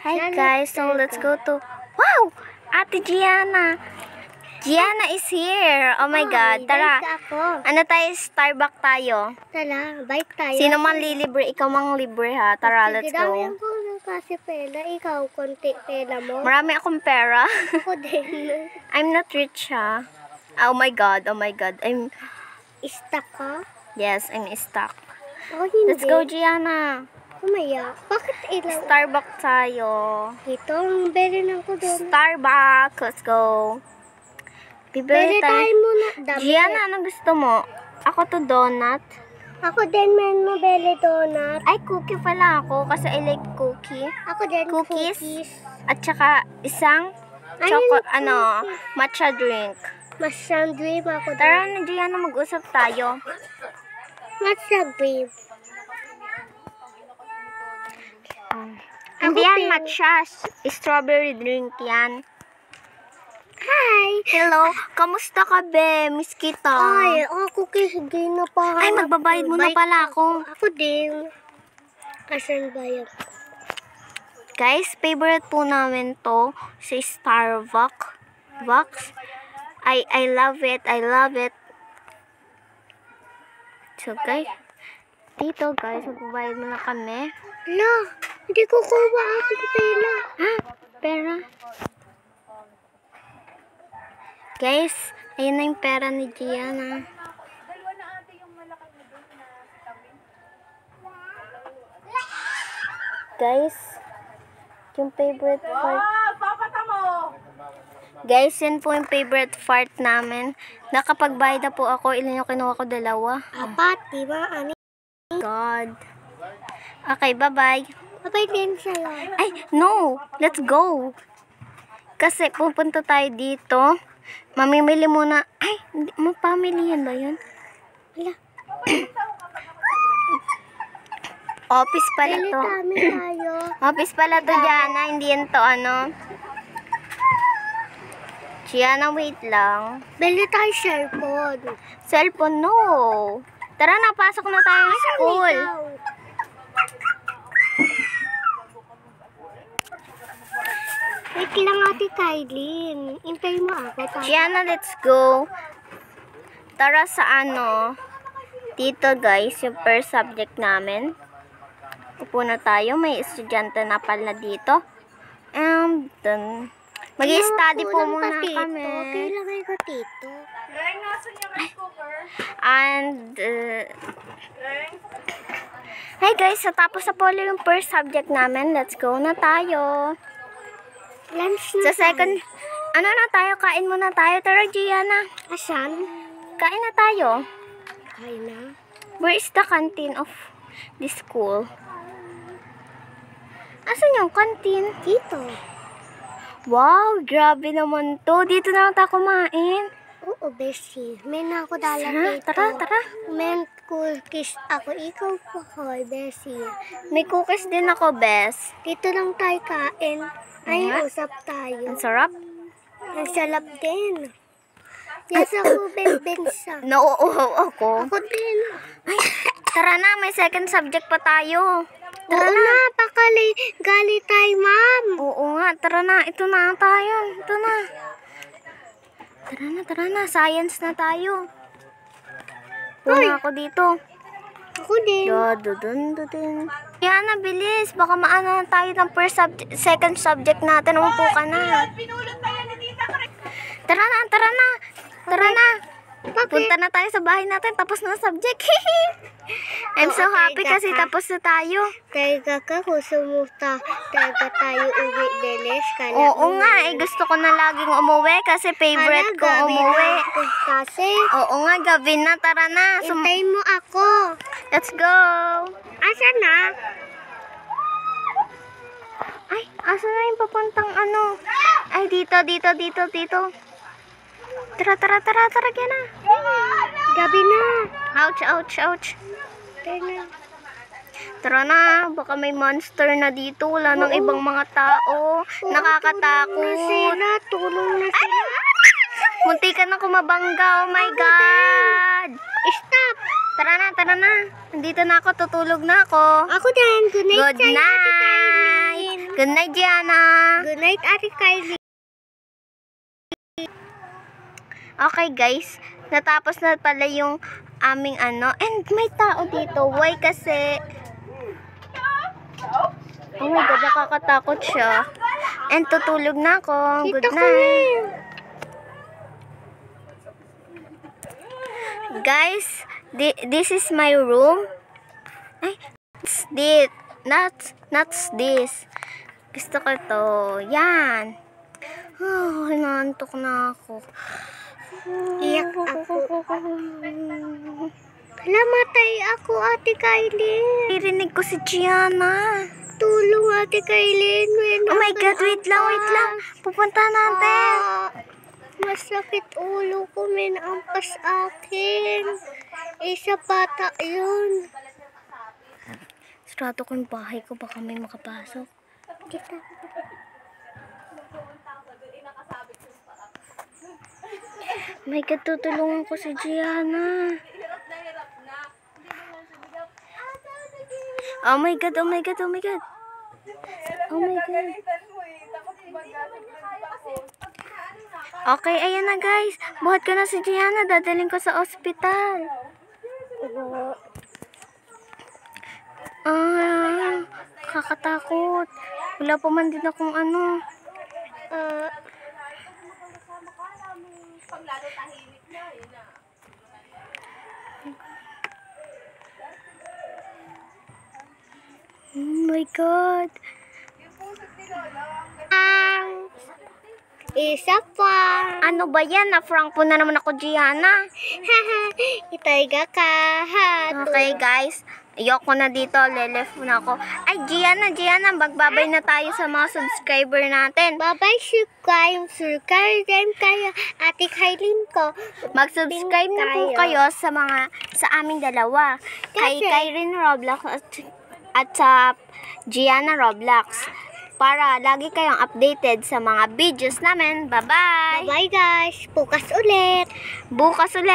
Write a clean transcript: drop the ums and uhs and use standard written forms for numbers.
Hi guys, so let's go to... Wow! Ate Gianna! Gianna is here! Oh my God, tara! Ano tayo? Starbucks tayo. Tara, bike tayo. Sino man lilibre? Ikaw mang libre ha. Tara, let's go. Sige, ko kasi pera. Ikaw, konti pera mo. Marami akong pera. Ako din. I'm not rich ha. Oh my God, oh my God. Stuck ka? Yes, I'm stuck. Ako hindi. Let's go, Gianna. Umaya. Bakit ilaw? Starbucks tayo. Ito, ang beri lang ko doon. Starbucks, let's go. Bibili Beri tayo muna. Dami. Gianna, anong gusto mo? Ako to donut. Ako din, man mo beri donut. Ay, cookie pala ako kasi I like cookie. Ako din, Cookies. cookies. At saka isang matcha drink. Matcha dream ako din. Tara na, Gianna, mag-usap tayo. Matcha dream. Hindi yan matcha. Strawberry drink yan. Hi! Hello, kamusta ka, be? Miss kita. Ay, cookies, hindi na pa. Ay, magbabayad muna pala ako. Ako din. Asan ba yan? Guys, favorite po namin to si Starbucks. I love it. I love it. So, guys, dito, guys, magbabayad muna kami. Hala, hindi ko kuha aking pera. Ha? Pera? Guys, ayun na yung pera ni Gianna. Guys, yung favorite part. Guys, yun po yung favorite part namin. Nakapagbayad na po ako. Ilan yung kinuha ko? 2. Apat, diba? Ano? God. Okay, bye-bye. Abay din sa'yo. Ay, no! Let's go! Kasi pupunta tayo dito. Mamimili muna. Ay, mapamilihan ba yun? Hala. Office pala to. Dami tayo. Office pala to, Gianna. Hindi yan to, ano. Gianna, wait lang. Bili tayo cellphone. Cellphone, no. Tara na, pasok na tayo sa school. Wait lang, Ate Kylie. Intay mo ako. Gianna, let's go. Tara sa ano. Dito, guys, yung first subject namin. Upo na tayo. May estudyante na pala dito. And then, mag-i-study po muna kami. Kailangan ko dito. And, hey guys, so tapos na po yung first subject namin. Let's go na tayo. Lunch na. Sa second, ano na tayo? Kain muna tayo. Tara, Gianna. Asan? Kain na tayo. Kain na. Where is the canteen of the school? Asan yung canteen? Dito. Wow, grabe naman to. Dito na lang tayo kumain. Oo, Bessie. May na ako dala Tara, dito. tara. May cookies ako. Ikaw pa ko, Bessie. May cookies din ako, Bes. Dito lang tayo kain. Ay, Nga. usap tayo. Ang sarap. Ang sarap din. Yes, ako, bensa. Nauuhaw ako. Ako din. Ay, tara na, may second subject pa tayo. Tara Oo na. na, pakali. Gali tayo, ma'am. Oo nga, tara na. Ito na tayo. Ito na. Tara na. Science na tayo. Una ako dito. Ako din. Dudun. Yan na, bilis. Baka maano na tayo ng second subject natin. Umupo ka na. Tara na. Punta na tayo sa bahay natin. Tapos na subject. I'm so happy kasi tapos na tayo. Taiga ka, kusumusta. Taiga tayo uwi, Deles. Oo nga, gusto ko na laging umuwi kasi favorite ko umuwi. Kasi, Oo nga, gabi na. Tara na. intay mo ako. Let's go. Asan na? Ay, asa na yung papuntang ano? Ay, dito. Tara, kaya na. Gabi na. Ouch. Tara. Tara na, baka may monster na dito. Wala nang ibang mga tao. Nakakatakot. Tulong na sila. Munti ka na kumabangga. Oh my God. Stop. Tara na. Nandito na ako, tutulog na ako. Ako din. Good night. Good night. Good night, Gianna. Good night, Ate Kylie. Okay, guys. Natapos na pala yung aming ano. And may tao dito. Why kasi... Oh my God, nakakatakot siya. And tutulog na ako. Good night. Guys, this is my room. Ay, it's this. Not this. Gusto ko to. Yan. Oh, inaantok na ako. Iyak ako. Namatay ako, Ate Kylie. Narinig ko si Gianna. Tulong, Ate Kylie. Oh my God, wait lang. Pupunta natin. Masakit ulo ko, may naampas akin. Isa bata yun. Sarado ko yung bahay ko, baka may makapasok. Kita. My God, tutulungan ko si Gianna. Oh my God. Okay, ayan na guys. Buhat ko na si Gianna. Dadaling ko sa ospital. Kakatakot. Wala pa man din akong ano. Oh my God. Isa pa. Ano ba yan? Na-frank po na naman ako, Gianna. Itayga ka. Okay, guys. Ayoko na dito. Lelef na ako. Ay, Gianna. Magbabay na tayo sa mga subscriber natin. Bye-bye, subscribe din kayo, Ate Kylie ko. Mag-subscribe na po kayo sa aming dalawa. Kay Kasi- Kyrin Roblox at sa Gianna Roblox. Para lagi kayong updated sa mga videos namin. Bye-bye! Bye-bye, guys. Bukas ulit. Bukas ulit!